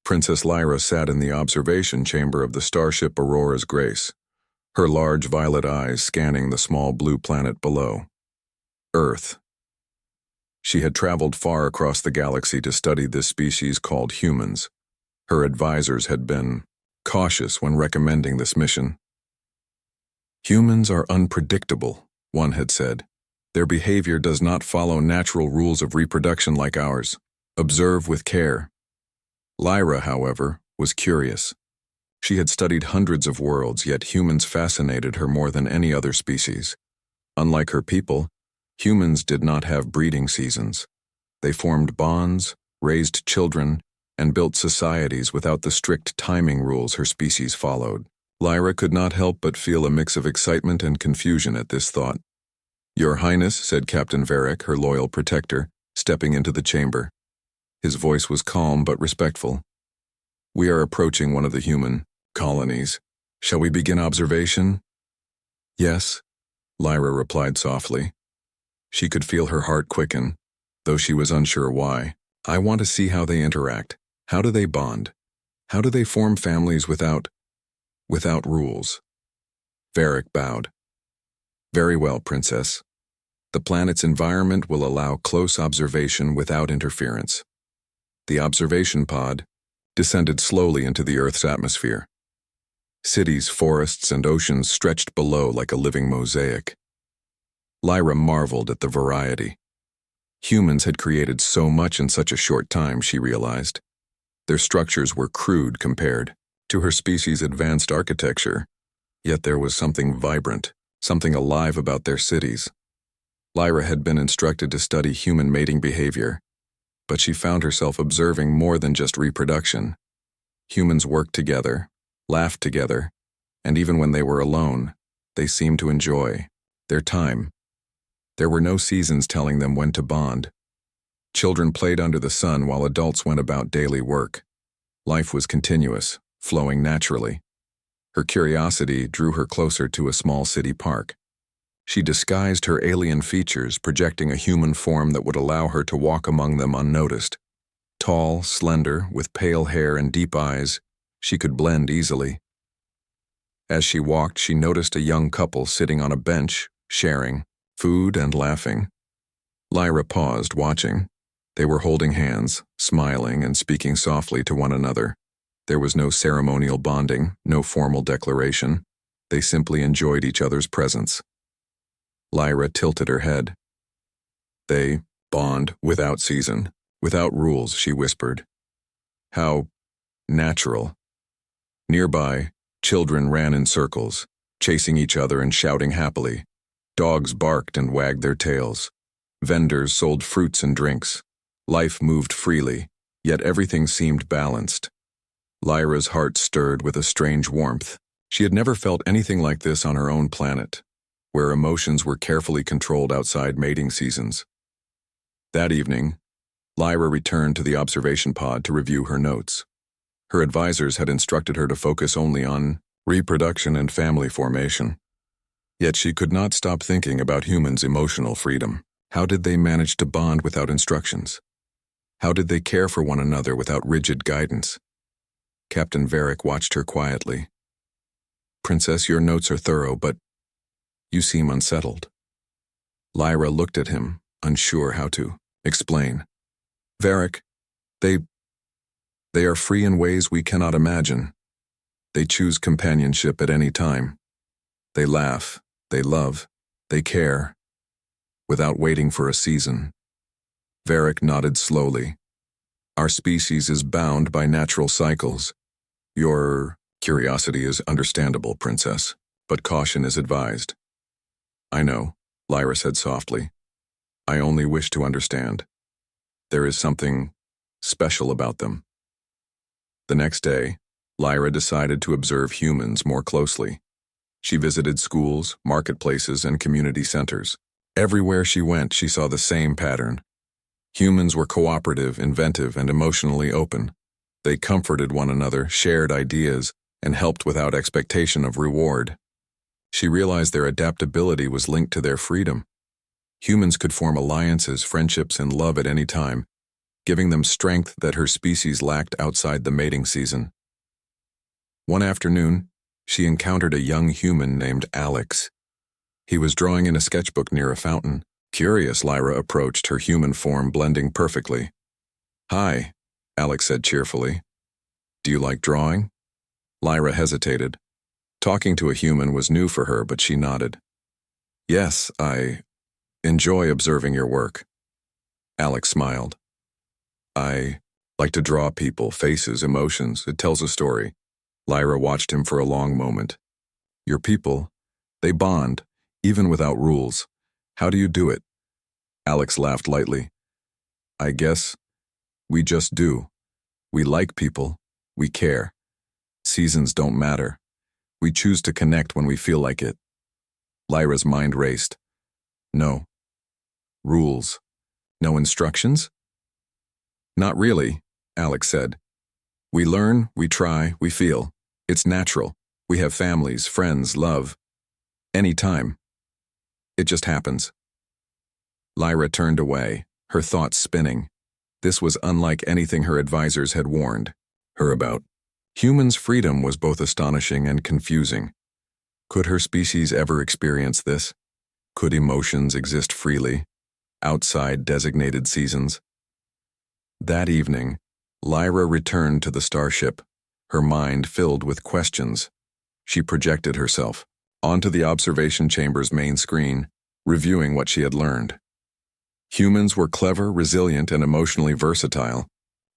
Princess Lyra sat in the observation chamber of the starship Aurora's Grace, her large violet eyes scanning the small blue planet below. Earth. She had traveled far across the galaxy to study this species called humans. Her advisors had been cautious when recommending this mission. Humans are unpredictable, one had said. Their behavior does not follow natural rules of reproduction like ours. Observe with care. Lyra, however, was curious. She had studied hundreds of worlds, yet humans fascinated her more than any other species. Unlike her people, humans did not have breeding seasons. They formed bonds, raised children, and built societies without the strict timing rules her species followed. Lyra could not help but feel a mix of excitement and confusion at this thought. "Your Highness," said Captain Varric, her loyal protector, stepping into the chamber. His voice was calm but respectful. "We are approaching one of the human colonies. Shall we begin observation?" "Yes," Lyra replied softly. She could feel her heart quicken, though she was unsure why. "I want to see how they interact. How do they bond? How do they form families without rules?" Varric bowed. "Very well, Princess. The planet's environment will allow close observation without interference." The observation pod descended slowly into the Earth's atmosphere. Cities, forests, and oceans stretched below like a living mosaic. Lyra marveled at the variety. Humans had created so much in such a short time, she realized. Their structures were crude compared to her species' advanced architecture, yet there was something vibrant, something alive about their cities. Lyra had been instructed to study human mating behavior, but she found herself observing more than just reproduction. Humans worked together, laughed together, and even when they were alone, they seemed to enjoy their time. There were no seasons telling them when to bond. Children played under the sun while adults went about daily work. Life was continuous, flowing naturally. Her curiosity drew her closer to a small city park. She disguised her alien features, projecting a human form that would allow her to walk among them unnoticed. Tall, slender, with pale hair and deep eyes, she could blend easily. As she walked, she noticed a young couple sitting on a bench, sharing food and laughing. Lyra paused, watching. They were holding hands, smiling and speaking softly to one another. There was no ceremonial bonding, no formal declaration. They simply enjoyed each other's presence. Lyra tilted her head. "They bond without season, without rules," she whispered. "How natural." Nearby, children ran in circles, chasing each other and shouting happily. Dogs barked and wagged their tails. Vendors sold fruits and drinks. Life moved freely, yet everything seemed balanced. Lyra's heart stirred with a strange warmth. She had never felt anything like this on her own planet, where emotions were carefully controlled outside mating seasons. That evening, Lyra returned to the observation pod to review her notes. Her advisors had instructed her to focus only on reproduction and family formation. Yet she could not stop thinking about humans' emotional freedom. How did they manage to bond without instructions? How did they care for one another without rigid guidance? Captain Varric watched her quietly. "Princess, your notes are thorough, but you seem unsettled." Lyra looked at him, unsure how to explain. "Varric, they are free in ways we cannot imagine. They choose companionship at any time. They laugh, they love, they care, without waiting for a season." Varric nodded slowly. "Our species is bound by natural cycles. Your curiosity is understandable, Princess, but caution is advised." "I know," Lyra said softly. "I only wish to understand. There is something special about them." The next day, Lyra decided to observe humans more closely. She visited schools, marketplaces, and community centers. Everywhere she went, she saw the same pattern. Humans were cooperative, inventive, and emotionally open. They comforted one another, shared ideas, and helped without expectation of reward. She realized their adaptability was linked to their freedom. Humans could form alliances, friendships, and love at any time, giving them strength that her species lacked outside the mating season. One afternoon, she encountered a young human named Alex. He was drawing in a sketchbook near a fountain. Curious, Lyra approached, her human form blending perfectly. "Hi," Alex said cheerfully. "Do you like drawing?" Lyra hesitated. Talking to a human was new for her, but she nodded. "Yes, I enjoy observing your work." Alex smiled. "I like to draw people, faces, emotions. It tells a story." Lyra watched him for a long moment. "Your people, they bond, even without rules. How do you do it?" Alex laughed lightly. "I guess we just do. We like people. We care. Seasons don't matter. We choose to connect when we feel like it." Lyra's mind raced. "No. Rules. No instructions?" "Not really," Alex said. "We learn, we try, we feel. It's natural. We have families, friends, love. Anytime. It just happens." Lyra turned away, her thoughts spinning. This was unlike anything her advisors had warned her about. Humans' freedom was both astonishing and confusing. Could her species ever experience this? Could emotions exist freely, outside designated seasons? That evening, Lyra returned to the starship, her mind filled with questions. She projected herself onto the observation chamber's main screen, reviewing what she had learned. Humans were clever, resilient, and emotionally versatile.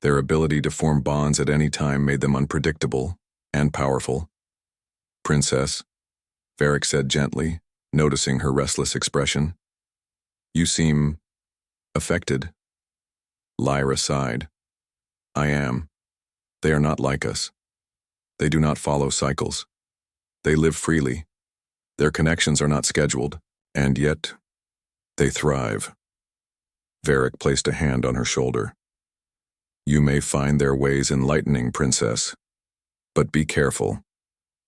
Their ability to form bonds at any time made them unpredictable and powerful. "Princess," Varric said gently, noticing her restless expression. "You seem affected." Lyra sighed. "I am. They are not like us. They do not follow cycles. They live freely. Their connections are not scheduled, and yet they thrive." Varric placed a hand on her shoulder. "You may find their ways enlightening, Princess. But be careful.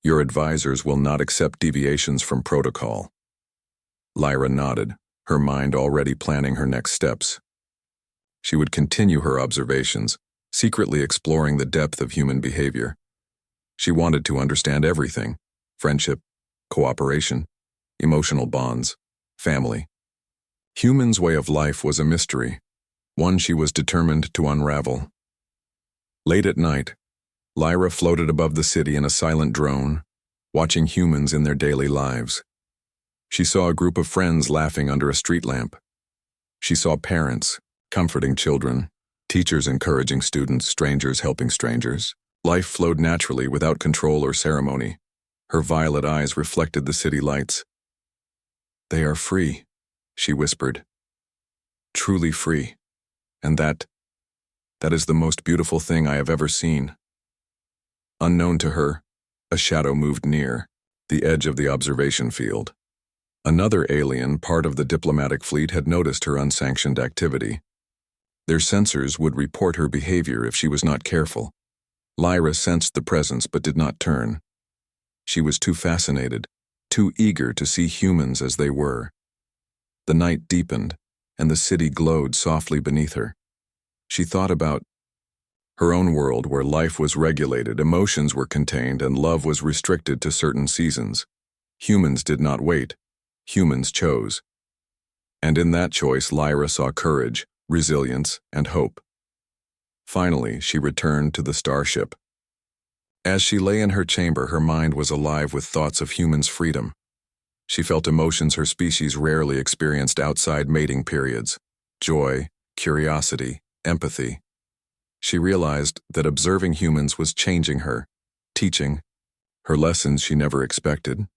Your advisors will not accept deviations from protocol." Lyra nodded, her mind already planning her next steps. She would continue her observations, secretly exploring the depth of human behavior. She wanted to understand everything: friendship, cooperation, emotional bonds, family. Humans' way of life was a mystery, one she was determined to unravel. Late at night, Lyra floated above the city in a silent drone, watching humans in their daily lives. She saw a group of friends laughing under a street lamp. She saw parents comforting children, teachers encouraging students, strangers helping strangers. Life flowed naturally without control or ceremony. Her violet eyes reflected the city lights. "They are free," she whispered. "Truly free. And that is the most beautiful thing I have ever seen." Unknown to her, a shadow moved near, the edge of the observation field. Another alien, part of the diplomatic fleet, had noticed her unsanctioned activity. Their sensors would report her behavior if she was not careful. Lyra sensed the presence but did not turn. She was too fascinated, too eager to see humans as they were. The night deepened, and the city glowed softly beneath her. She thought about her own world, where life was regulated, emotions were contained, and love was restricted to certain seasons. Humans did not wait. Humans chose. And in that choice, Lyra saw courage, resilience, and hope. Finally, she returned to the starship. As she lay in her chamber, her mind was alive with thoughts of humans' freedom. She felt emotions her species rarely experienced outside mating periods: joy, curiosity, empathy. She realized that observing humans was changing her, teaching her lessons she never expected.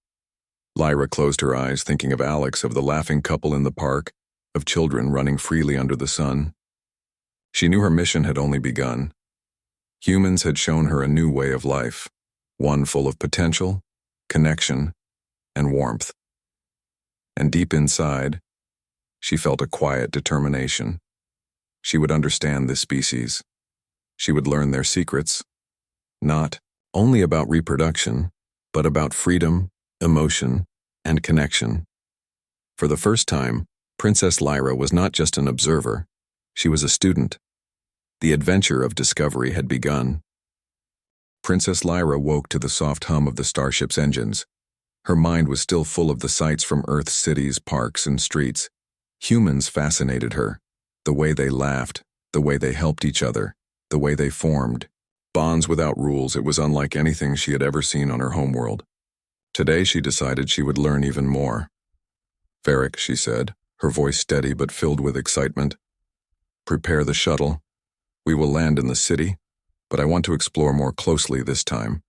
Lyra closed her eyes, thinking of Alex, of the laughing couple in the park, of children running freely under the sun. She knew her mission had only begun. Humans had shown her a new way of life, one full of potential, connection, and warmth. And deep inside, she felt a quiet determination. She would understand this species. She would learn their secrets, not only about reproduction, but about freedom, emotion, and connection. For the first time, Princess Lyra was not just an observer. She was a student. The adventure of discovery had begun. Princess Lyra woke to the soft hum of the starship's engines. Her mind was still full of the sights from Earth's cities, parks, and streets. Humans fascinated her. The way they laughed, the way they helped each other, the way they formed bonds without rules. It was unlike anything she had ever seen on her homeworld. Today she decided she would learn even more. "Varric," she said, her voice steady but filled with excitement. "Prepare the shuttle. We will land in the city, but I want to explore more closely this time."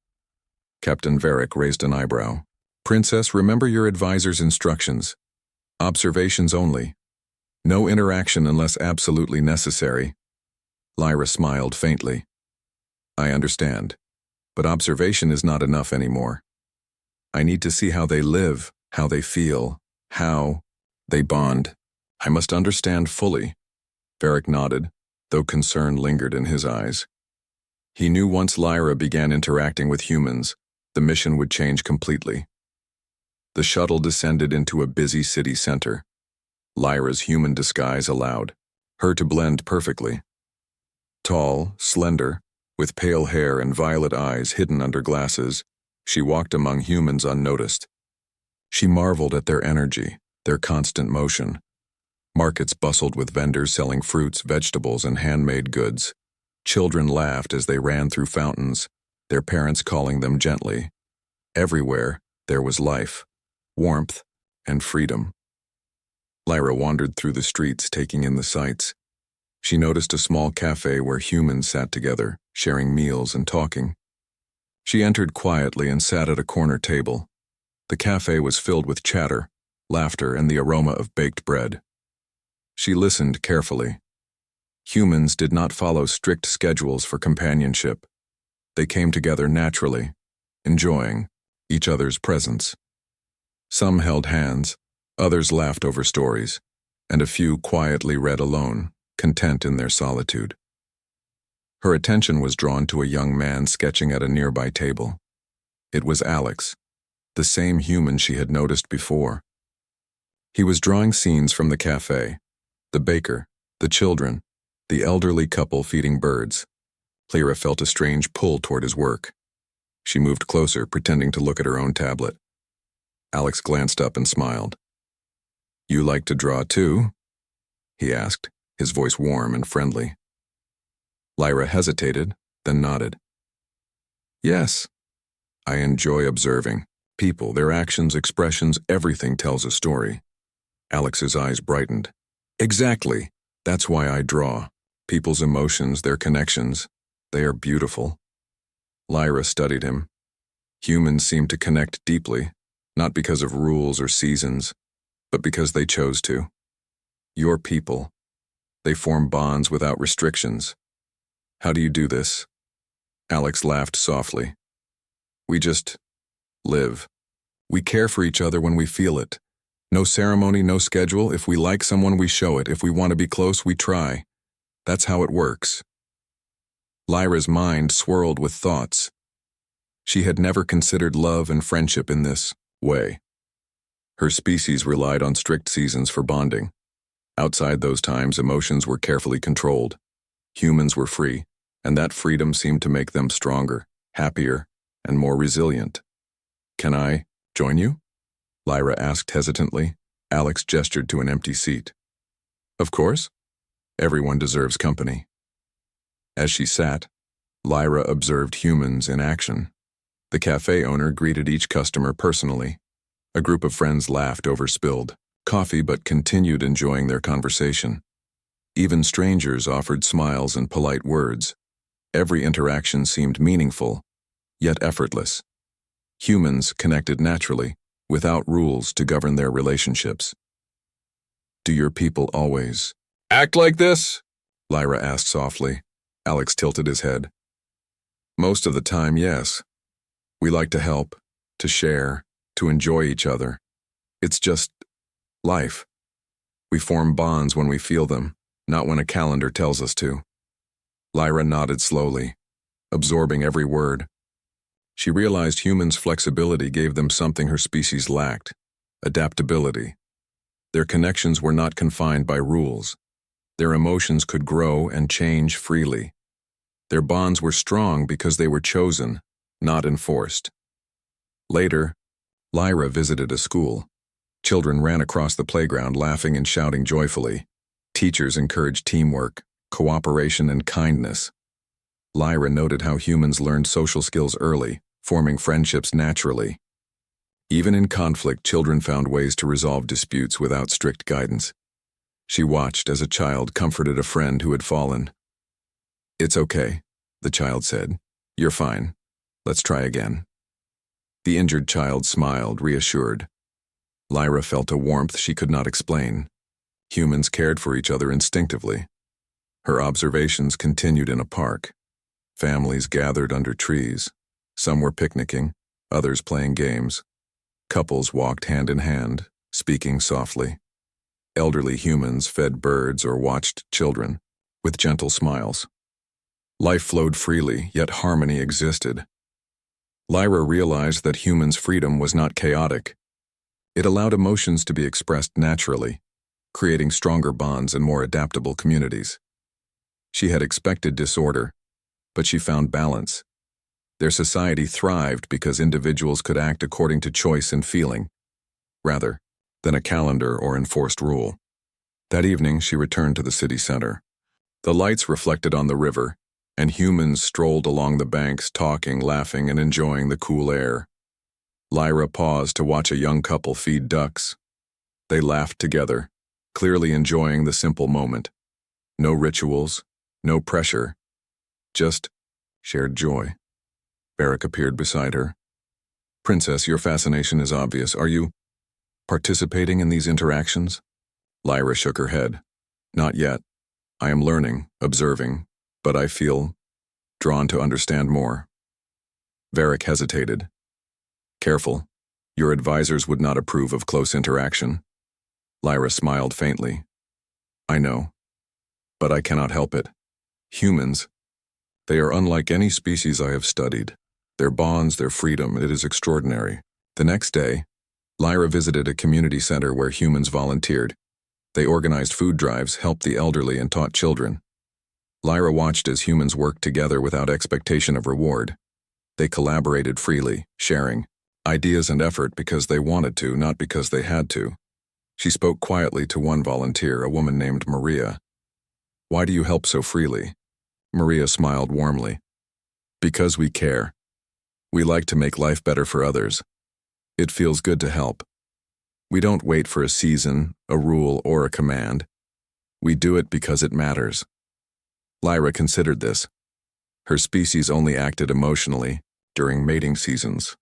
Captain Varric raised an eyebrow. "Princess, remember your advisor's instructions. Observations only. No interaction unless absolutely necessary." Lyra smiled faintly. "I understand, but observation is not enough anymore. I need to see how they live, how they feel, how they bond. I must understand fully." Varric nodded, though concern lingered in his eyes. He knew once Lyra began interacting with humans, the mission would change completely. The shuttle descended into a busy city center. Lyra's human disguise allowed her to blend perfectly. Tall, slender, with pale hair and violet eyes hidden under glasses, she walked among humans unnoticed. She marveled at their energy, their constant motion. Markets bustled with vendors selling fruits, vegetables, and handmade goods. Children laughed as they ran through fountains, their parents calling them gently. Everywhere, there was life, warmth, and freedom. Lyra wandered through the streets, taking in the sights. She noticed a small cafe where humans sat together, sharing meals and talking. She entered quietly and sat at a corner table. The cafe was filled with chatter, laughter, and the aroma of baked bread. She listened carefully. Humans did not follow strict schedules for companionship. They came together naturally, enjoying each other's presence. Some held hands, others laughed over stories, and a few quietly read alone, content in their solitude. Her attention was drawn to a young man sketching at a nearby table. It was Alex, the same human she had noticed before. He was drawing scenes from the cafe, the baker, the children, the elderly couple feeding birds. Lyra felt a strange pull toward his work. She moved closer, pretending to look at her own tablet. Alex glanced up and smiled. "You like to draw too?" he asked, his voice warm and friendly. Lyra hesitated, then nodded. "Yes. I enjoy observing. People, their actions, expressions, everything tells a story." Alex's eyes brightened. "Exactly. That's why I draw. People's emotions, their connections. They are beautiful." Lyra studied him. Humans seem to connect deeply, not because of rules or seasons, but because they chose to. Your people. They form bonds without restrictions. How do you do this? Alex laughed softly. We just live. We care for each other when we feel it. No ceremony, no schedule. If we like someone, we show it. If we want to be close, we try. That's how it works. Lyra's mind swirled with thoughts. She had never considered love and friendship in this way. Her species relied on strict seasons for bonding. Outside those times, emotions were carefully controlled. Humans were free, and that freedom seemed to make them stronger, happier, and more resilient. "Can I join you?" Lyra asked hesitantly. Alex gestured to an empty seat. "Of course. Everyone deserves company." As she sat, Lyra observed humans in action. The cafe owner greeted each customer personally. A group of friends laughed over spilled coffee but continued enjoying their conversation. Even strangers offered smiles and polite words. Every interaction seemed meaningful, yet effortless. Humans connected naturally, without rules to govern their relationships. "Do your people always act like this?" Lyra asked softly. Alex tilted his head. "Most of the time, yes. We like to help, to share, to enjoy each other. It's just life. We form bonds when we feel them, not when a calendar tells us to." Lyra nodded slowly, absorbing every word. She realized humans' flexibility gave them something her species lacked: adaptability. Their connections were not confined by rules. Their emotions could grow and change freely. Their bonds were strong because they were chosen, not enforced. Later, Lyra visited a school. Children ran across the playground laughing and shouting joyfully. Teachers encouraged teamwork, cooperation, and kindness. Lyra noted how humans learned social skills early, forming friendships naturally. Even in conflict, children found ways to resolve disputes without strict guidance. She watched as a child comforted a friend who had fallen. "It's okay," the child said. "You're fine. Let's try again." The injured child smiled, reassured. Lyra felt a warmth she could not explain. Humans cared for each other instinctively. Her observations continued in a park. Families gathered under trees. Some were picnicking, others playing games. Couples walked hand in hand, speaking softly. Elderly humans fed birds or watched children, with gentle smiles. Life flowed freely, yet harmony existed. Lyra realized that humans' freedom was not chaotic. It allowed emotions to be expressed naturally, creating stronger bonds and more adaptable communities. She had expected disorder, but she found balance. Their society thrived because individuals could act according to choice and feeling, rather than a calendar or enforced rule. That evening, she returned to the city center. The lights reflected on the river, and humans strolled along the banks, talking, laughing, and enjoying the cool air. Lyra paused to watch a young couple feed ducks. They laughed together, clearly enjoying the simple moment. No rituals, no pressure, just shared joy. Varric appeared beside her. "Princess, your fascination is obvious. Are you participating in these interactions?" Lyra shook her head. "Not yet. I am learning, observing, but I feel drawn to understand more." Varric hesitated. "Careful. Your advisors would not approve of close interaction." Lyra smiled faintly. "I know, but I cannot help it. Humans, they are unlike any species I have studied. Their bonds, their freedom, it is extraordinary." The next day, Lyra visited a community center where humans volunteered. They organized food drives, helped the elderly, and taught children. Lyra watched as humans worked together without expectation of reward. They collaborated freely, sharing ideas and effort because they wanted to, not because they had to. She spoke quietly to one volunteer, a woman named Maria. "Why do you help so freely?" Maria smiled warmly. "Because we care. We like to make life better for others. It feels good to help. We don't wait for a season, a rule, or a command. We do it because it matters." Lyra considered this. Her species only acted emotionally during mating seasons.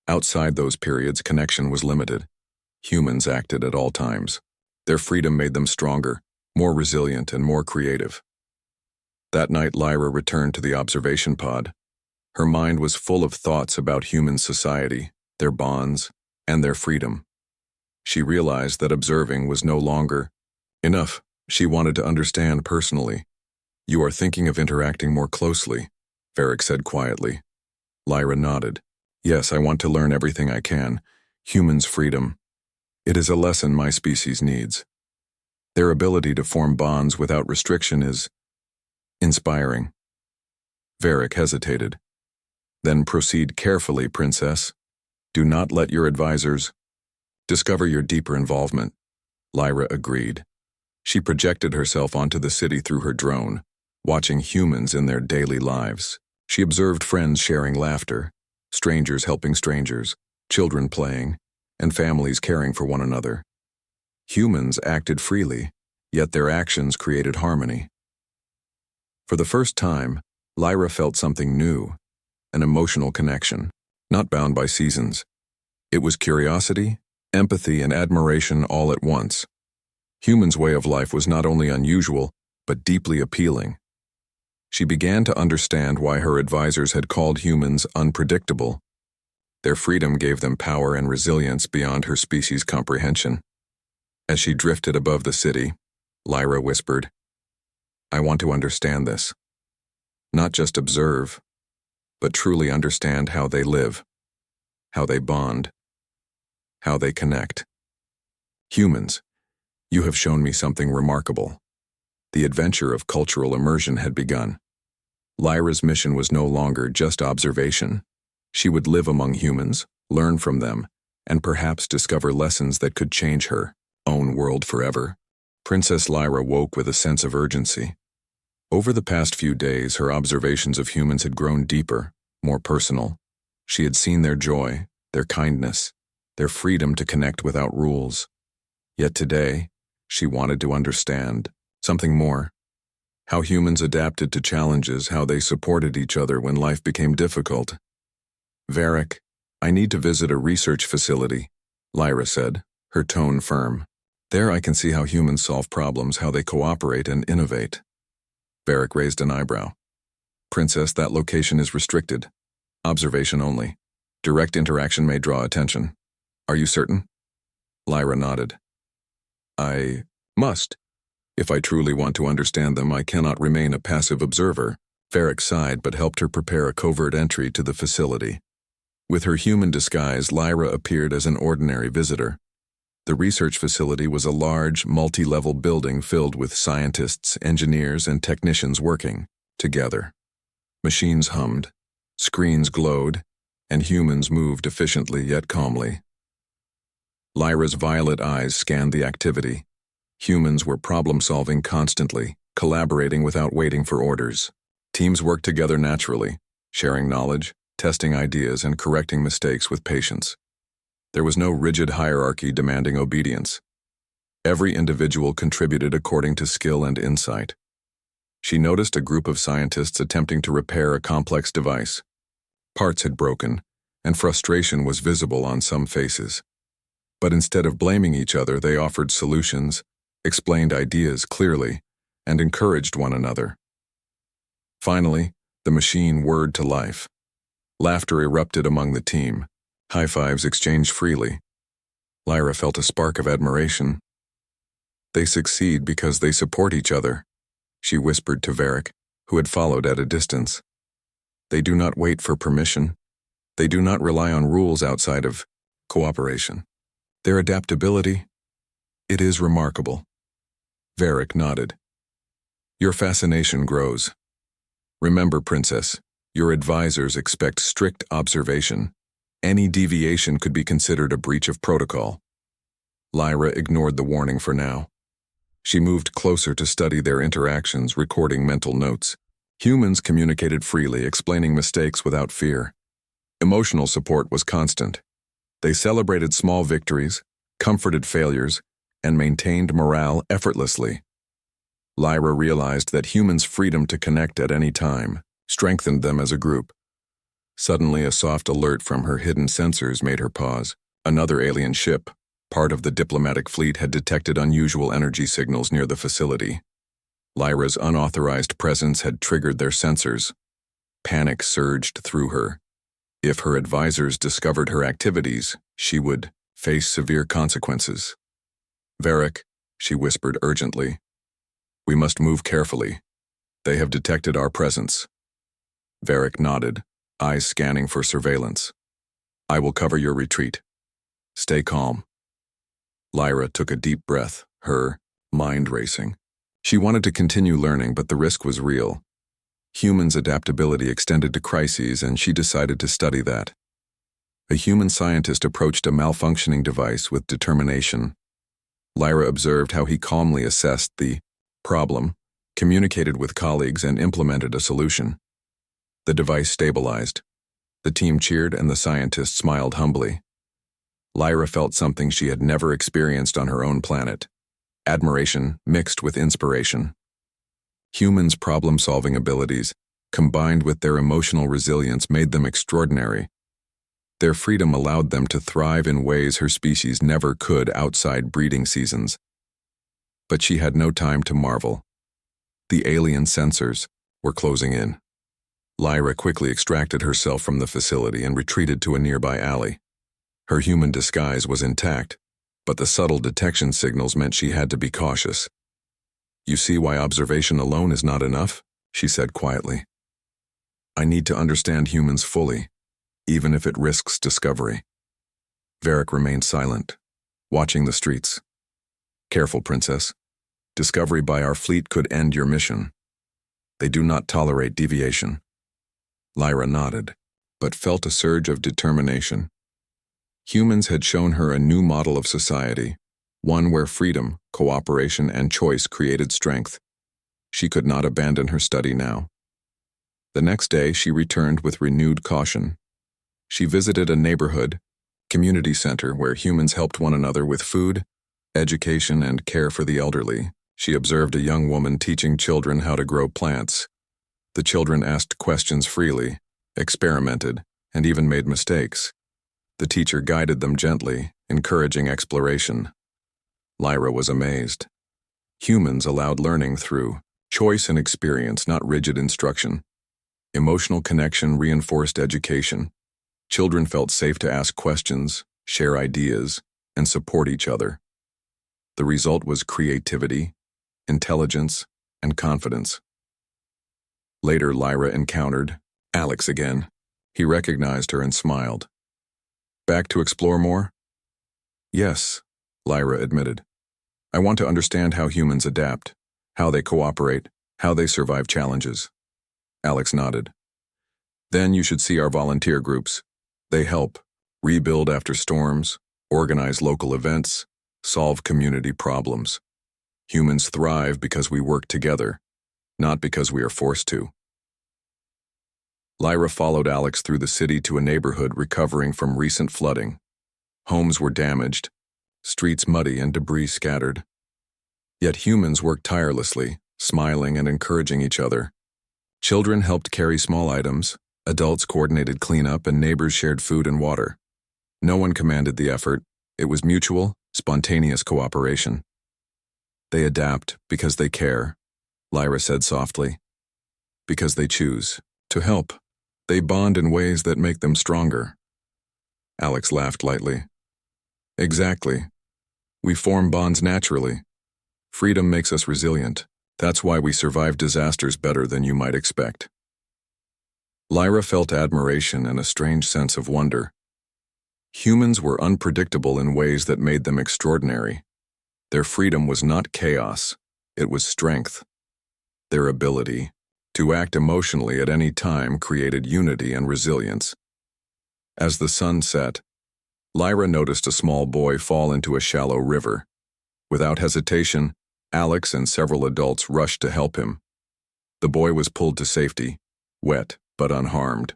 Outside those periods, connection was limited. Humans acted at all times. Their freedom made them stronger, more resilient, and more creative. That night, Lyra returned to the observation pod. Her mind was full of thoughts about human society, their bonds, and their freedom. She realized that observing was no longer enough. She wanted to understand personally. "You are thinking of interacting more closely," Varric said quietly. Lyra nodded. "Yes, I want to learn everything I can. Humans' freedom. It is a lesson my species needs. Their ability to form bonds without restriction is inspiring." Varric hesitated. "Then proceed carefully, Princess. Do not let your advisors discover your deeper involvement." Lyra agreed. She projected herself onto the city through her drone, watching humans in their daily lives. She observed friends sharing laughter, strangers helping strangers, children playing, and families caring for one another. Humans acted freely, yet their actions created harmony. For the first time, Lyra felt something new, an emotional connection, not bound by seasons. It was curiosity, empathy, and admiration all at once. Humans' way of life was not only unusual, but deeply appealing. She began to understand why her advisors had called humans unpredictable. Their freedom gave them power and resilience beyond her species' comprehension. As she drifted above the city, Lyra whispered, "I want to understand this. Not just observe, but truly understand how they live, how they bond, how they connect. Humans, you have shown me something remarkable. The adventure of cultural immersion had begun. Lyra's mission was no longer just observation. She would live among humans, learn from them, and perhaps discover lessons that could change her own world forever. Princess Lyra woke with a sense of urgency. Over the past few days, her observations of humans had grown deeper, more personal. She had seen their joy, their kindness, their freedom to connect without rules. Yet today, she wanted to understand something more. How humans adapted to challenges, how they supported each other when life became difficult. "Varric, I need to visit a research facility," Lyra said, her tone firm. "There I can see how humans solve problems, how they cooperate and innovate." Varric raised an eyebrow. "Princess, that location is restricted. Observation only. Direct interaction may draw attention. Are you certain?" Lyra nodded. "I must. If I truly want to understand them, I cannot remain a passive observer." Varric sighed but helped her prepare a covert entry to the facility. With her human disguise, Lyra appeared as an ordinary visitor. The research facility was a large, multi-level building filled with scientists, engineers, and technicians working together. Machines hummed, screens glowed, and humans moved efficiently yet calmly. Lyra's violet eyes scanned the activity. Humans were problem-solving constantly, collaborating without waiting for orders. Teams worked together naturally, sharing knowledge, testing ideas, and correcting mistakes with patience. There was no rigid hierarchy demanding obedience. Every individual contributed according to skill and insight. She noticed a group of scientists attempting to repair a complex device. Parts had broken, and frustration was visible on some faces. But instead of blaming each other, they offered solutions, explained ideas clearly, and encouraged one another. Finally, the machine whirred to life. Laughter erupted among the team. High fives exchanged freely. Lyra felt a spark of admiration. "They succeed because they support each other," she whispered to Varric, who had followed at a distance. "They do not wait for permission. They do not rely on rules outside of cooperation. Their adaptability, it is remarkable." Varric nodded. "Your fascination grows. Remember, Princess, your advisors expect strict observation. Any deviation could be considered a breach of protocol." Lyra ignored the warning for now. She moved closer to study their interactions, recording mental notes. Humans communicated freely, explaining mistakes without fear. Emotional support was constant. They celebrated small victories, comforted failures, and maintained morale effortlessly. Lyra realized that humans' freedom to connect at any time strengthened them as a group. Suddenly, a soft alert from her hidden sensors made her pause. Another alien ship, part of the diplomatic fleet, had detected unusual energy signals near the facility. Lyra's unauthorized presence had triggered their sensors. Panic surged through her. If her advisors discovered her activities, she would face severe consequences. "Varric," she whispered urgently, "we must move carefully. They have detected our presence." Varric nodded, eyes scanning for surveillance. "I will cover your retreat. Stay calm." Lyra took a deep breath, her mind racing. She wanted to continue learning, but the risk was real. Humans' adaptability extended to crises, and she decided to study that. A human scientist approached a malfunctioning device with determination. Lyra observed how he calmly assessed the problem, communicated with colleagues, and implemented a solution. The device stabilized. The team cheered, and the scientist smiled humbly. Lyra felt something she had never experienced on her own planet: admiration mixed with inspiration. Humans' problem-solving abilities, combined with their emotional resilience, made them extraordinary. Their freedom allowed them to thrive in ways her species never could outside breeding seasons. But she had no time to marvel. The alien sensors were closing in. Lyra quickly extracted herself from the facility and retreated to a nearby alley. Her human disguise was intact, but the subtle detection signals meant she had to be cautious. "You see why observation alone is not enough?" she said quietly. "I need to understand humans fully, even if it risks discovery." Varric remained silent, watching the streets. "Careful, Princess. Discovery by our fleet could end your mission. They do not tolerate deviation. Lyra nodded, but felt a surge of determination. Humans had shown her a new model of society, one where freedom, cooperation, and choice created strength. She could not abandon her study now. The next day, she returned with renewed caution. She visited a neighborhood, community center where humans helped one another with food, education, and care for the elderly. She observed a young woman teaching children how to grow plants. The children asked questions freely, experimented, and even made mistakes. The teacher guided them gently, encouraging exploration. Lyra was amazed. Humans allowed learning through choice and experience, not rigid instruction. Emotional connection reinforced education. Children felt safe to ask questions, share ideas, and support each other. The result was creativity, intelligence, and confidence. Later, Lyra encountered Alex again. He recognized her and smiled. Back to explore more? Yes, Lyra admitted. I want to understand how humans adapt, how they cooperate, how they survive challenges. Alex nodded. Then you should see our volunteer groups. They help rebuild after storms, organize local events, solve community problems. Humans thrive because we work together, not because we are forced to. Lyra followed Alex through the city to a neighborhood recovering from recent flooding. Homes were damaged, streets muddy and debris scattered. Yet humans worked tirelessly, smiling and encouraging each other. Children helped carry small items, adults coordinated cleanup, and neighbors shared food and water. No one commanded the effort. It was mutual, spontaneous cooperation. They adapt because they care, Lyra said softly. Because they choose to help. They bond in ways that make them stronger. Alex laughed lightly. Exactly. We form bonds naturally. Freedom makes us resilient. That's why we survive disasters better than you might expect. Lyra felt admiration and a strange sense of wonder. Humans were unpredictable in ways that made them extraordinary. Their freedom was not chaos, it was strength. Their ability to act emotionally at any time created unity and resilience. As the sun set, Lyra noticed a small boy fall into a shallow river. Without hesitation, Alex and several adults rushed to help him. The boy was pulled to safety, wet but unharmed.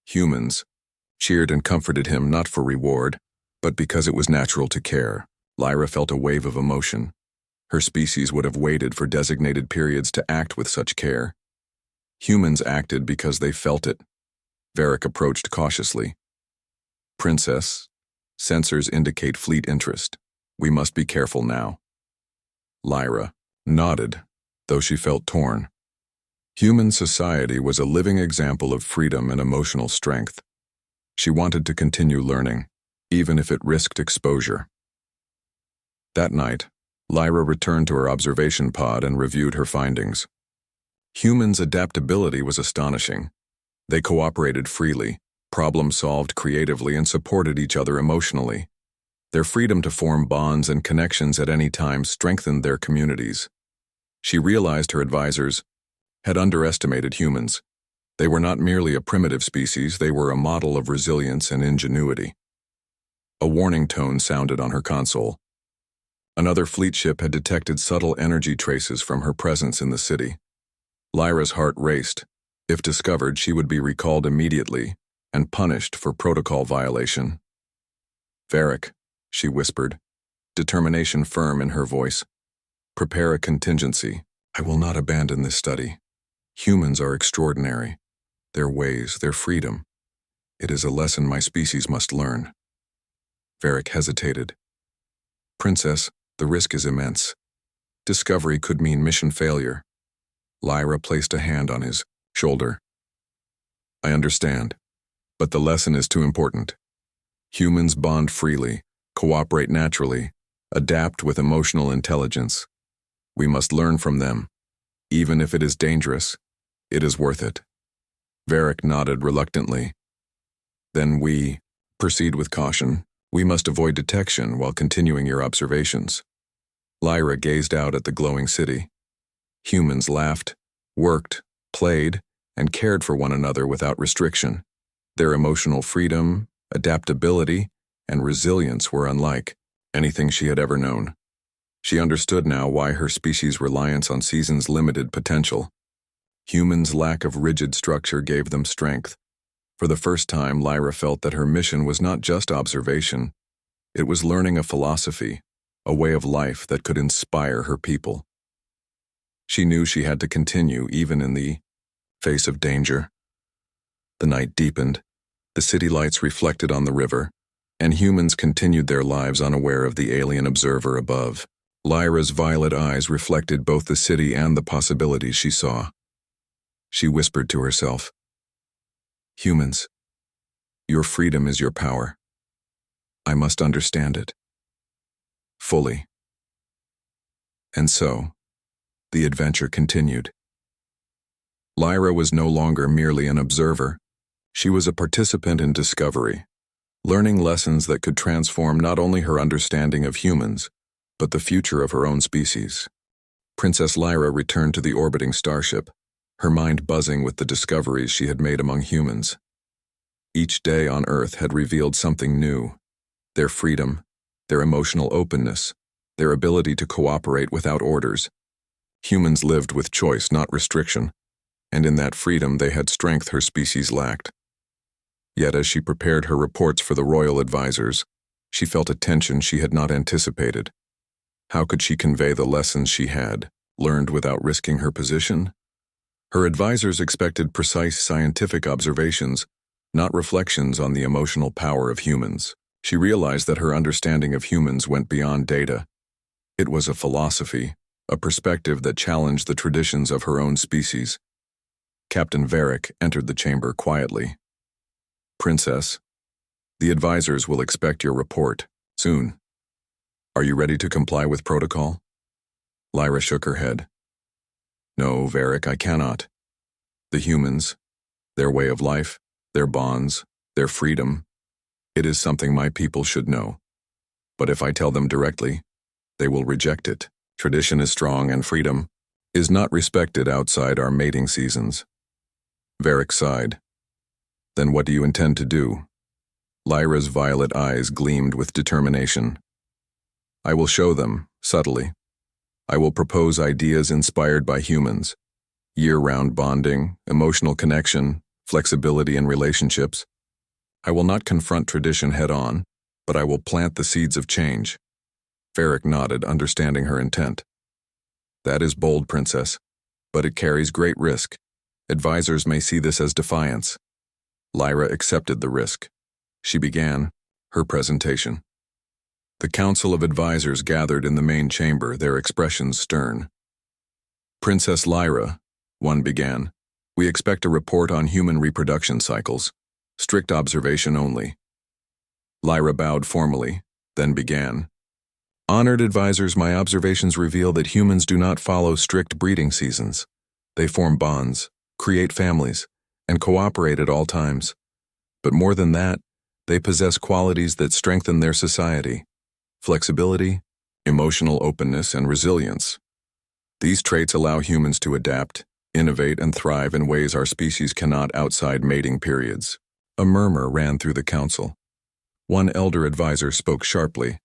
Humans cheered and comforted him not for reward, but because it was natural to care. Lyra felt a wave of emotion. Her species would have waited for designated periods to act with such care. Humans acted because they felt it. Varric approached cautiously. Princess, sensors indicate fleet interest. We must be careful now. Lyra nodded, though she felt torn. Human society was a living example of freedom and emotional strength. She wanted to continue learning, even if it risked exposure. That night, Lyra returned to her observation pod and reviewed her findings. Humans' adaptability was astonishing. They cooperated freely, problem-solved creatively, and supported each other emotionally. Their freedom to form bonds and connections at any time strengthened their communities. She realized her advisors had underestimated humans. They were not merely a primitive species, they were a model of resilience and ingenuity. A warning tone sounded on her console. Another fleet ship had detected subtle energy traces from her presence in the city. Lyra's heart raced. If discovered, she would be recalled immediately and punished for protocol violation. Varric, she whispered, determination firm in her voice. Prepare a contingency. I will not abandon this study. Humans are extraordinary. Their ways, their freedom. It is a lesson my species must learn. Varric hesitated. Princess, the risk is immense. Discovery could mean mission failure. Lyra placed a hand on his shoulder. I understand, but the lesson is too important. Humans bond freely, cooperate naturally, adapt with emotional intelligence. We must learn from them. Even if it is dangerous, it is worth it. Varric nodded reluctantly. Then we proceed with caution. We must avoid detection while continuing your observations. Lyra gazed out at the glowing city. Humans laughed, worked, played, and cared for one another without restriction. Their emotional freedom, adaptability, and resilience were unlike anything she had ever known. She understood now why her species' reliance on seasons limited potential. Humans' lack of rigid structure gave them strength. For the first time, Lyra felt that her mission was not just observation. It was learning a philosophy, a way of life that could inspire her people. She knew she had to continue even in the face of danger. The night deepened, the city lights reflected on the river, and humans continued their lives unaware of the alien observer above. Lyra's violet eyes reflected both the city and the possibilities she saw. She whispered to herself, "Humans, your freedom is your power. I must understand it fully." And so, the adventure continued. Lyra was no longer merely an observer. She was a participant in discovery, learning lessons that could transform not only her understanding of humans, but the future of her own species. Princess Lyra returned to the orbiting starship, her mind buzzing with the discoveries she had made among humans. Each day on Earth had revealed something new: their freedom, their emotional openness, their ability to cooperate without orders. Humans lived with choice, not restriction, and in that freedom they had strength her species lacked. Yet as she prepared her reports for the royal advisors, she felt a tension she had not anticipated. How could she convey the lessons she had learned without risking her position? Her advisors expected precise scientific observations, not reflections on the emotional power of humans. She realized that her understanding of humans went beyond data. It was a philosophy, a perspective that challenged the traditions of her own species. Captain Varric entered the chamber quietly. "Princess, the advisors will expect your report soon. Are you ready to comply with protocol?" Lyra shook her head. "No, Varric, I cannot. The humans, their way of life, their bonds, their freedom, it is something my people should know. But if I tell them directly, they will reject it. Tradition is strong and freedom is not respected outside our mating seasons." Varric sighed. "Then what do you intend to do?" Lyra's violet eyes gleamed with determination. "I will show them, subtly. I will propose ideas inspired by humans: year-round bonding, emotional connection, flexibility in relationships. I will not confront tradition head-on, but I will plant the seeds of change." Varric nodded, understanding her intent. "That is bold, Princess, but it carries great risk. Advisors may see this as defiance." Lyra accepted the risk. She began her presentation. The Council of Advisors gathered in the main chamber, their expressions stern. "Princess Lyra," one began, "we expect a report on human reproduction cycles. Strict observation only." Lyra bowed formally, then began. "Honored advisors, my observations reveal that humans do not follow strict breeding seasons. They form bonds, create families, and cooperate at all times. But more than that, they possess qualities that strengthen their society: flexibility, emotional openness, and resilience. These traits allow humans to adapt, innovate, and thrive in ways our species cannot outside mating periods." A murmur ran through the council. One elder advisor spoke sharply.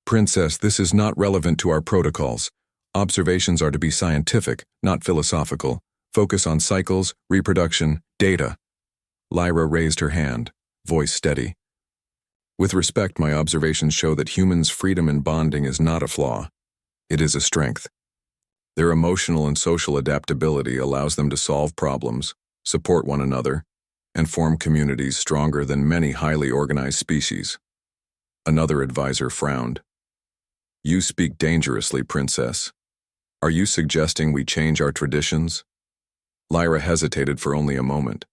"Princess, this is not relevant to our protocols. Observations are to be scientific, not philosophical. Focus on cycles, reproduction, data." Lyra raised her hand, voice steady. "With respect, my observations show that humans' freedom in bonding is not a flaw. It is a strength. Their emotional and social adaptability allows them to solve problems, support one another, and form communities stronger than many highly organized species." Another advisor frowned. "You speak dangerously, Princess. Are you suggesting we change our traditions?" Lyra hesitated for only a moment.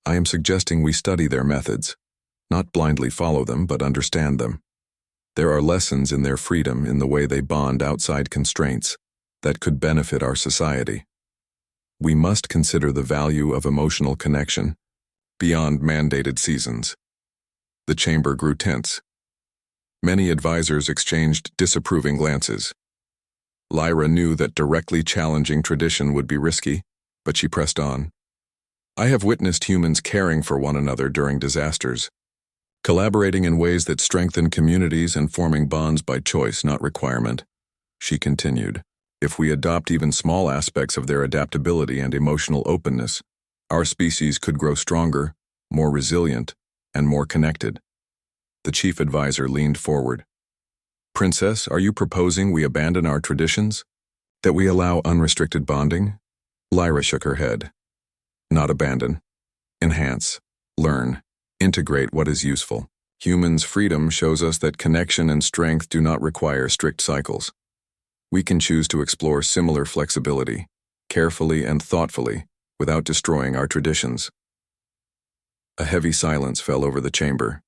"I am suggesting we study their methods, not blindly follow them, but understand them. There are lessons in their freedom, in the way they bond outside constraints, that could benefit our society. We must consider the value of emotional connection beyond mandated seasons." The chamber grew tense. Many advisors exchanged disapproving glances. Lyra knew that directly challenging tradition would be risky, but she pressed on. I have witnessed humans caring for one another during disasters, collaborating in ways that strengthen communities and forming bonds by choice, not requirement. She continued, if we adopt even small aspects of their adaptability and emotional openness, our species could grow stronger, more resilient, and more connected. The chief advisor leaned forward. Princess, are you proposing we abandon our traditions? That we allow unrestricted bonding? Lyra shook her head. Not abandon. Enhance. Learn. Integrate what is useful. Humans' freedom shows us that connection and strength do not require strict cycles. We can choose to explore similar flexibility, carefully and thoughtfully, without destroying our traditions. A heavy silence fell over the chamber.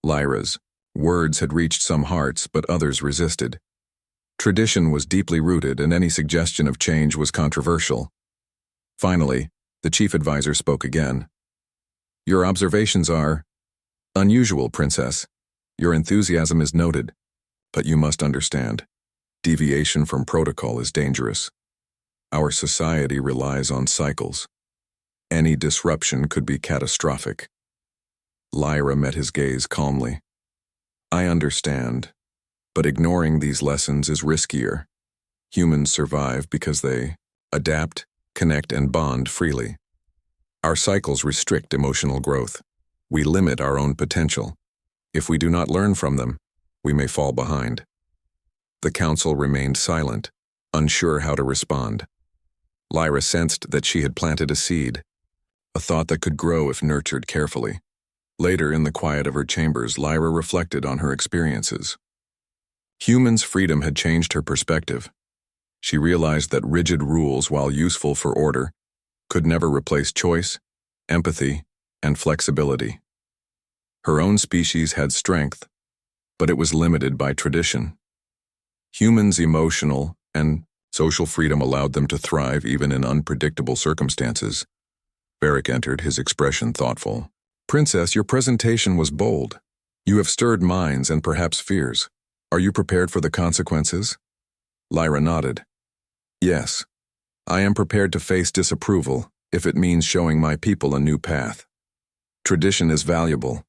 Lyra's words had reached some hearts, but others resisted. Tradition was deeply rooted, and any suggestion of change was controversial. Finally, the chief advisor spoke again. Your observations are unusual, Princess. Your enthusiasm is noted, but you must understand, deviation from protocol is dangerous. Our society relies on cycles. Any disruption could be catastrophic. Lyra met his gaze calmly. I understand, but ignoring these lessons is riskier. Humans survive because they adapt, connect, and bond freely. Our cycles restrict emotional growth. We limit our own potential. If we do not learn from them, we may fall behind. The council remained silent, unsure how to respond. Lyra sensed that she had planted a seed, a thought that could grow if nurtured carefully. Later, in the quiet of her chambers, Lyra reflected on her experiences. Humans' freedom had changed her perspective. She realized that rigid rules, while useful for order, could never replace choice, empathy, and flexibility. Her own species had strength, but it was limited by tradition. Humans' emotional and social freedom allowed them to thrive even in unpredictable circumstances. Varric entered, his expression thoughtful. Princess, your presentation was bold. You have stirred minds and perhaps fears. Are you prepared for the consequences? Lyra nodded. Yes, I am prepared to face disapproval if it means showing my people a new path. Tradition is valuable,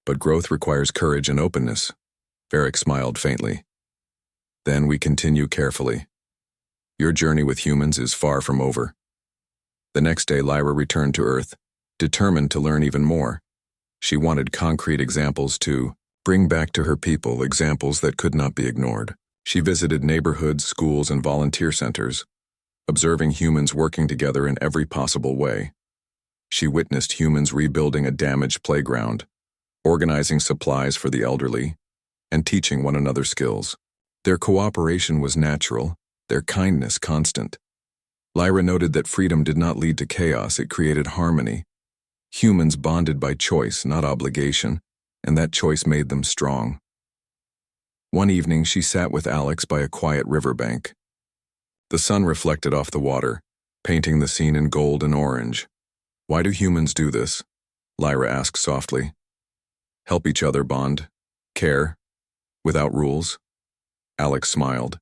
but growth requires courage and openness. Varric smiled faintly. Then we continue carefully. Your journey with humans is far from over. The next day, Lyra returned to Earth, determined to learn even more. She wanted concrete examples to bring back to her people, examples that could not be ignored. She visited neighborhoods, schools, and volunteer centers, observing humans working together in every possible way. She witnessed humans rebuilding a damaged playground, organizing supplies for the elderly, and teaching one another skills. Their cooperation was natural, their kindness constant. Lyra noted that freedom did not lead to chaos, it created harmony. Humans bonded by choice, not obligation, and that choice made them strong. One evening, she sat with Alex by a quiet riverbank. The sun reflected off the water, painting the scene in gold and orange. Why do humans do this? Lyra asked softly. Help each other bond, care, without rules. Alex smiled.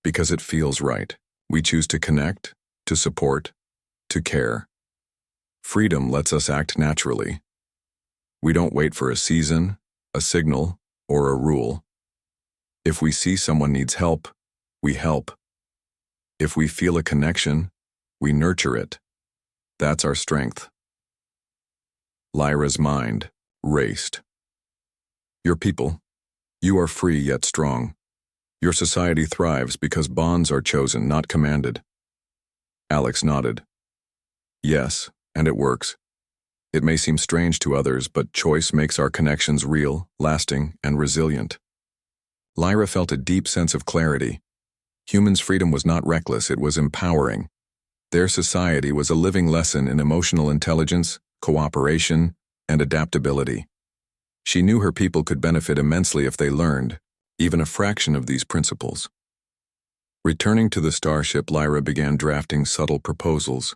Because it feels right. We choose to connect, to support, to care. Freedom lets us act naturally. We don't wait for a season, a signal, or a rule. If we see someone needs help, we help. If we feel a connection, we nurture it. That's our strength. Lyra's mind raced. Your people, you are free yet strong. Your society thrives because bonds are chosen, not commanded. Alex nodded. Yes, and it works. It may seem strange to others, but choice makes our connections real, lasting, and resilient. Lyra felt a deep sense of clarity. Humans' freedom was not reckless, it was empowering. Their society was a living lesson in emotional intelligence, cooperation, and adaptability. She knew her people could benefit immensely if they learned, even a fraction of these principles. Returning to the starship, Lyra began drafting subtle proposals.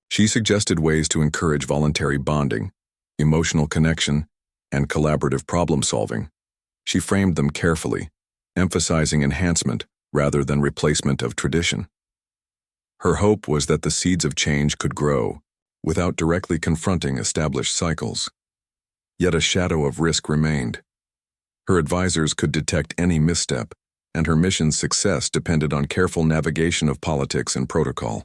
She suggested ways to encourage voluntary bonding, emotional connection, and collaborative problem-solving. She framed them carefully, emphasizing enhancement rather than replacement of tradition. Her hope was that the seeds of change could grow without directly confronting established cycles. Yet a shadow of risk remained. Her advisors could detect any misstep, and her mission's success depended on careful navigation of politics and protocol.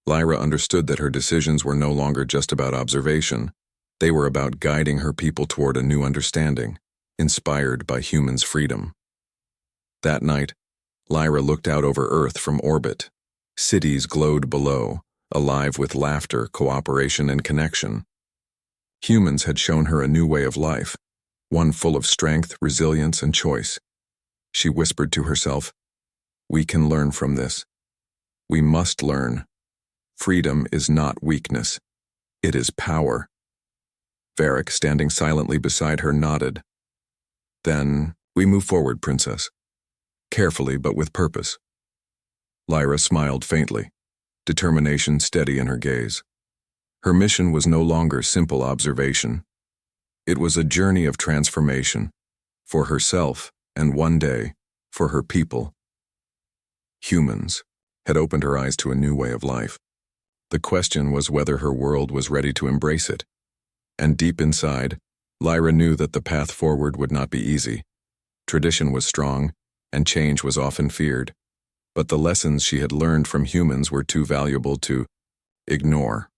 Lyra understood that her decisions were no longer just about observation. They were about guiding her people toward a new understanding, inspired by humans' freedom. That night, Lyra looked out over Earth from orbit. Cities glowed below, alive with laughter, cooperation, and connection. Humans had shown her a new way of life, one full of strength, resilience, and choice. She whispered to herself, "We can learn from this. We must learn. Freedom is not weakness. It is power." Varric, standing silently beside her, nodded. "Then we move forward, Princess. Carefully, but with purpose." Lyra smiled faintly, determination steady in her gaze. Her mission was no longer simple observation. It was a journey of transformation, for herself and one day, for her people. Humans had opened her eyes to a new way of life. The question was whether her world was ready to embrace it. And deep inside, Lyra knew that the path forward would not be easy. Tradition was strong, and change was often feared. But the lessons she had learned from humans were too valuable to ignore.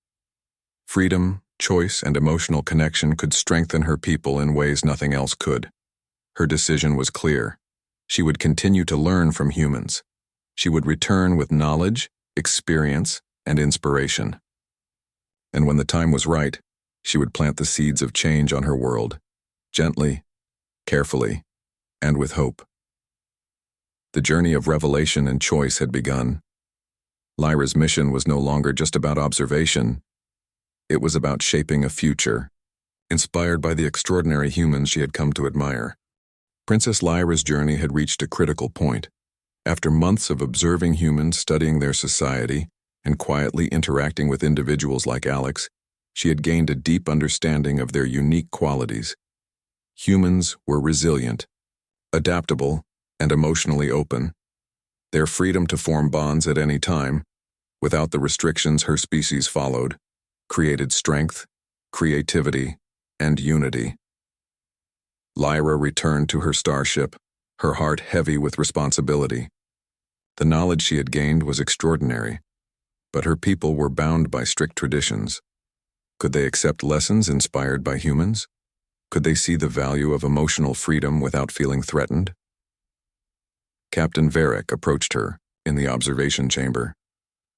Freedom, choice, and emotional connection could strengthen her people in ways nothing else could. Her decision was clear. She would continue to learn from humans. She would return with knowledge, experience, and inspiration. And when the time was right, she would plant the seeds of change on her world, gently, carefully, and with hope. The journey of revelation and choice had begun. Lyra's mission was no longer just about observation. It was about shaping a future, inspired by the extraordinary humans she had come to admire. Princess Lyra's journey had reached a critical point. After months of observing humans, studying their society, and quietly interacting with individuals like Alex, she had gained a deep understanding of their unique qualities. Humans were resilient, adaptable, and emotionally open. Their freedom to form bonds at any time, without the restrictions her species followed, created strength, creativity, and unity. Lyra returned to her starship, her heart heavy with responsibility. The knowledge she had gained was extraordinary, but her people were bound by strict traditions. Could they accept lessons inspired by humans? Could they see the value of emotional freedom without feeling threatened? Captain Varric approached her in the observation chamber.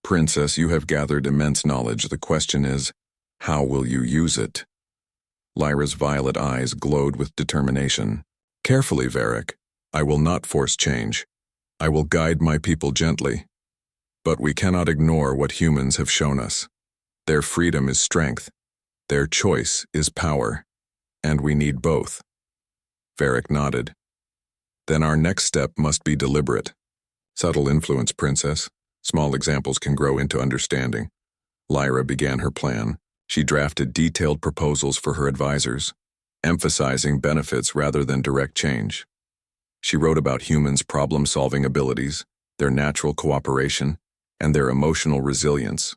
"Princess, you have gathered immense knowledge. The question is, how will you use it?" Lyra's violet eyes glowed with determination. "Carefully, Varric. I will not force change. I will guide my people gently. But we cannot ignore what humans have shown us. Their freedom is strength. Their choice is power. And we need both." Varric nodded. "Then our next step must be deliberate. Subtle influence, Princess. Small examples can grow into understanding." Lyra began her plan. She drafted detailed proposals for her advisors, emphasizing benefits rather than direct change. She wrote about humans' problem-solving abilities, their natural cooperation, and their emotional resilience.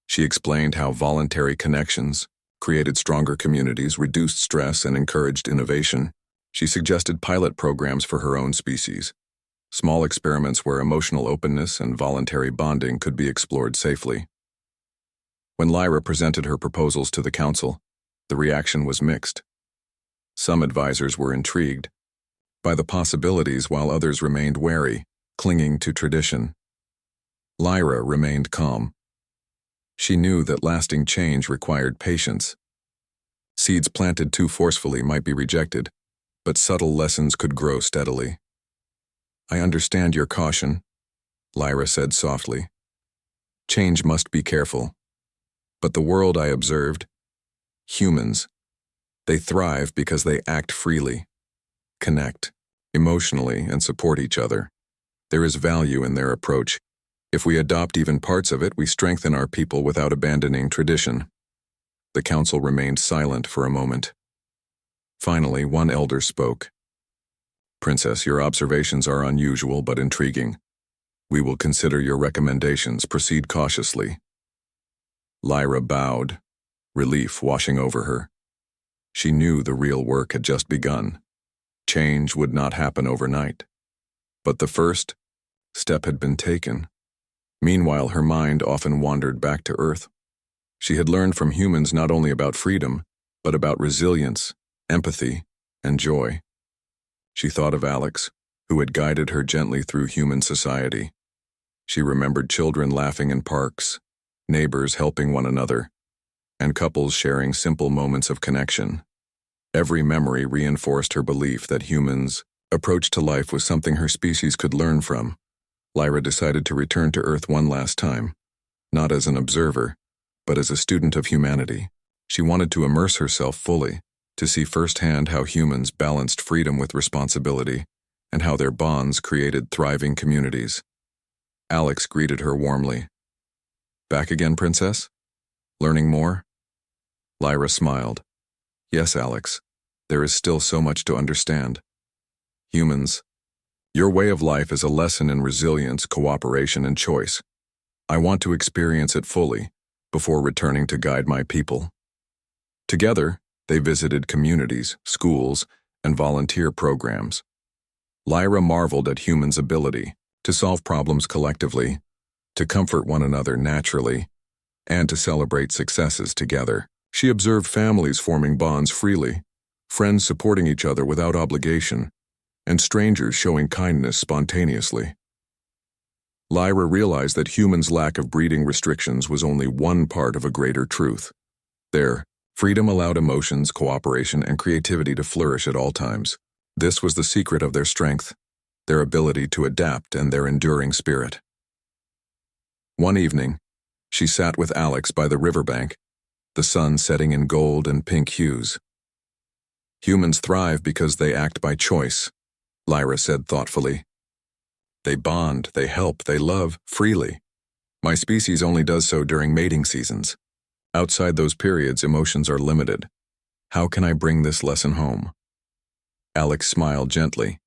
She explained how voluntary connections created stronger communities, reduced stress, and encouraged innovation. She suggested pilot programs for her own species, small experiments where emotional openness and voluntary bonding could be explored safely. When Lyra presented her proposals to the council, the reaction was mixed. Some advisors were intrigued by the possibilities while others remained wary, clinging to tradition. Lyra remained calm. She knew that lasting change required patience. Seeds planted too forcefully might be rejected, but subtle lessons could grow steadily. "I understand your caution," Lyra said softly. "Change must be careful. But the world I observed, humans, they thrive because they act freely, connect emotionally, and support each other. There is value in their approach. If we adopt even parts of it, we strengthen our people without abandoning tradition." The council remained silent for a moment. Finally, one elder spoke. Princess, your observations are unusual but intriguing. We will consider your recommendations. Proceed cautiously. Lyra bowed, relief washing over her. She knew the real work had just begun. Change would not happen overnight. But the first step had been taken. Meanwhile, her mind often wandered back to Earth. She had learned from humans not only about freedom, but about resilience, empathy, and joy. She thought of Alex, who had guided her gently through human society. She remembered children laughing in parks, neighbors helping one another, and couples sharing simple moments of connection. Every memory reinforced her belief that humans' approach to life was something her species could learn from. Lyra decided to return to Earth one last time, not as an observer, but as a student of humanity. She wanted to immerse herself fully, to see firsthand how humans balanced freedom with responsibility, and how their bonds created thriving communities. Alex greeted her warmly. "Back again, Princess? Learning more?" Lyra smiled. "Yes, Alex. There is still so much to understand. Humans, your way of life is a lesson in resilience, cooperation, and choice. I want to experience it fully before returning to guide my people." Together, they visited communities, schools, and volunteer programs. Lyra marveled at humans' ability to solve problems collectively, to comfort one another naturally, and to celebrate successes together. She observed families forming bonds freely, friends supporting each other without obligation, and strangers showing kindness spontaneously. Lyra realized that humans' lack of breeding restrictions was only one part of a greater truth. Their freedom allowed emotions, cooperation, and creativity to flourish at all times. This was the secret of their strength, their ability to adapt, and their enduring spirit. One evening, she sat with Alex by the riverbank, the sun setting in gold and pink hues. "Humans thrive because they act by choice," Lyra said thoughtfully. "They bond, they help, they love freely. My species only does so during mating seasons. Outside those periods, emotions are limited. How can I bring this lesson home?" Alex smiled gently.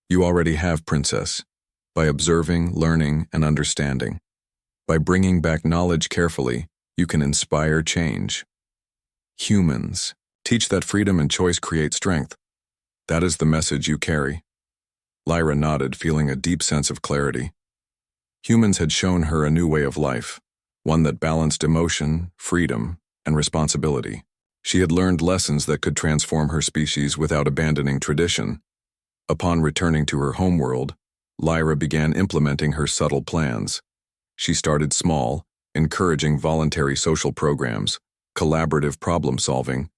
"You already have, Princess, by observing, learning, and understanding. By bringing back knowledge carefully, you can inspire change. Humans, teach that freedom and choice create strength. That is the message you carry." Lyra nodded, feeling a deep sense of clarity. Humans had shown her a new way of life, one that balanced emotion, freedom, and responsibility. She had learned lessons that could transform her species without abandoning tradition. Upon returning to her homeworld, Lyra began implementing her subtle plans. She started small, encouraging voluntary social programs, collaborative problem-solving,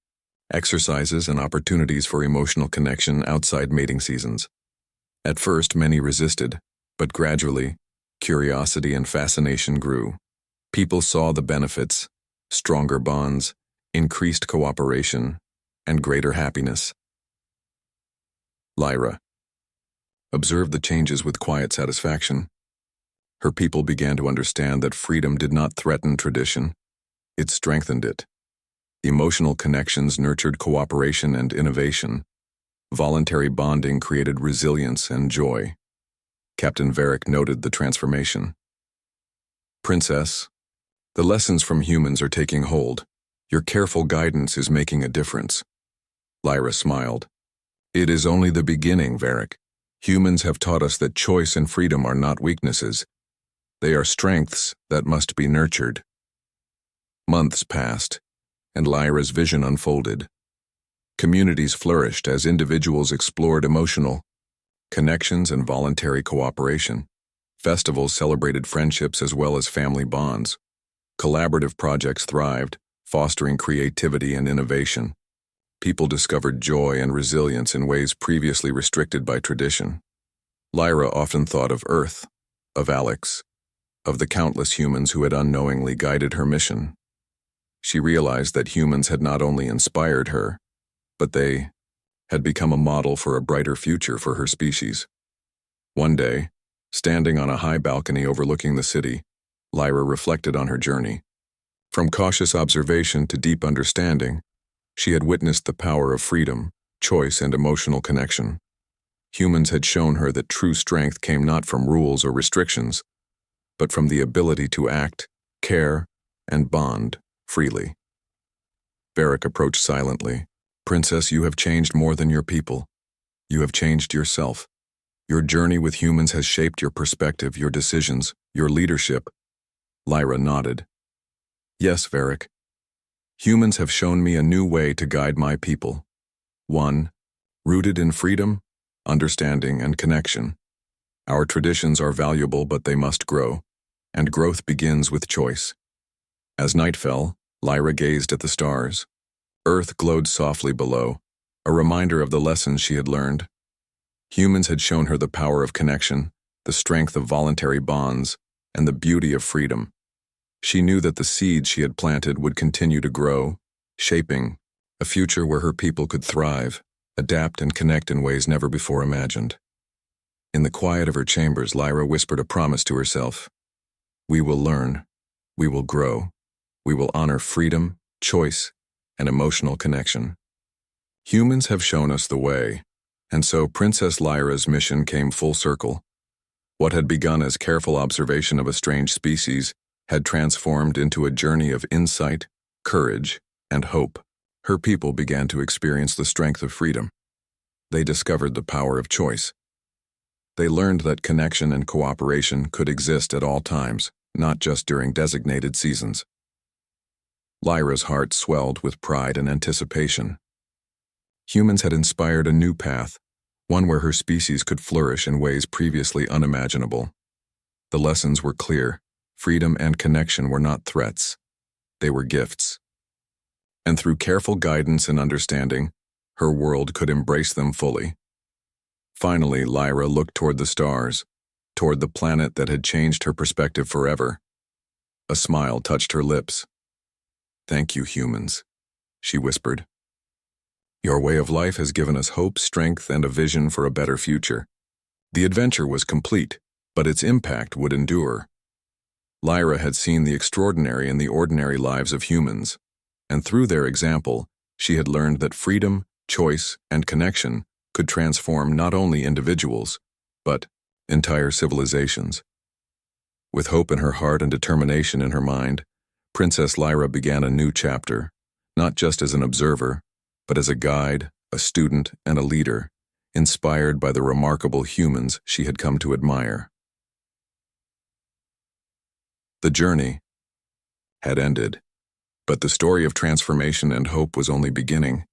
exercises, and opportunities for emotional connection outside mating seasons. At first, many resisted, but gradually, curiosity and fascination grew. People saw the benefits: stronger bonds, increased cooperation, and greater happiness. Lyra observed the changes with quiet satisfaction. Her people began to understand that freedom did not threaten tradition, it strengthened it. Emotional connections nurtured cooperation and innovation. Voluntary bonding created resilience and joy. Captain Varric noted the transformation. "Princess, the lessons from humans are taking hold. Your careful guidance is making a difference." Lyra smiled. "It is only the beginning, Varric. Humans have taught us that choice and freedom are not weaknesses. They are strengths that must be nurtured." Months passed, and Lyra's vision unfolded. Communities flourished as individuals explored emotional connections and voluntary cooperation. Festivals celebrated friendships as well as family bonds. Collaborative projects thrived, fostering creativity and innovation. People discovered joy and resilience in ways previously restricted by tradition. Lyra often thought of Earth, of Alex, of the countless humans who had unknowingly guided her mission. She realized that humans had not only inspired her, but they had become a model for a brighter future for her species. One day, standing on a high balcony overlooking the city, Lyra reflected on her journey. From cautious observation to deep understanding, she had witnessed the power of freedom, choice, and emotional connection. Humans had shown her that true strength came not from rules or restrictions, but from the ability to act, care, and bond freely. Varric approached silently. "Princess, you have changed more than your people. You have changed yourself. Your journey with humans has shaped your perspective, your decisions, your leadership." Lyra nodded. "Yes, Varric. Humans have shown me a new way to guide my people. One, rooted in freedom, understanding, and connection. Our traditions are valuable, but they must grow, and growth begins with choice." As night fell, Lyra gazed at the stars. Earth glowed softly below, a reminder of the lessons she had learned. Humans had shown her the power of connection, the strength of voluntary bonds, and the beauty of freedom. She knew that the seeds she had planted would continue to grow, shaping a future where her people could thrive, adapt, and connect in ways never before imagined. In the quiet of her chambers, Lyra whispered a promise to herself. "We will learn. We will grow. We will honor freedom, choice, and emotional connection. Humans have shown us the way." And so Princess Lyra's mission came full circle. What had begun as careful observation of a strange species had transformed into a journey of insight, courage, and hope. Her people began to experience the strength of freedom. They discovered the power of choice. They learned that connection and cooperation could exist at all times, not just during designated seasons. Lyra's heart swelled with pride and anticipation. Humans had inspired a new path, one where her species could flourish in ways previously unimaginable. The lessons were clear. Freedom and connection were not threats. They were gifts. And through careful guidance and understanding, her world could embrace them fully. Finally, Lyra looked toward the stars, toward the planet that had changed her perspective forever. A smile touched her lips. "Thank you, humans," she whispered. "Your way of life has given us hope, strength, and a vision for a better future." The adventure was complete, but its impact would endure. Lyra had seen the extraordinary in the ordinary lives of humans, and through their example, she had learned that freedom, choice, and connection could transform not only individuals, but entire civilizations. With hope in her heart and determination in her mind, Princess Lyra began a new chapter, not just as an observer, but as a guide, a student, and a leader, inspired by the remarkable humans she had come to admire. The journey had ended, but the story of transformation and hope was only beginning.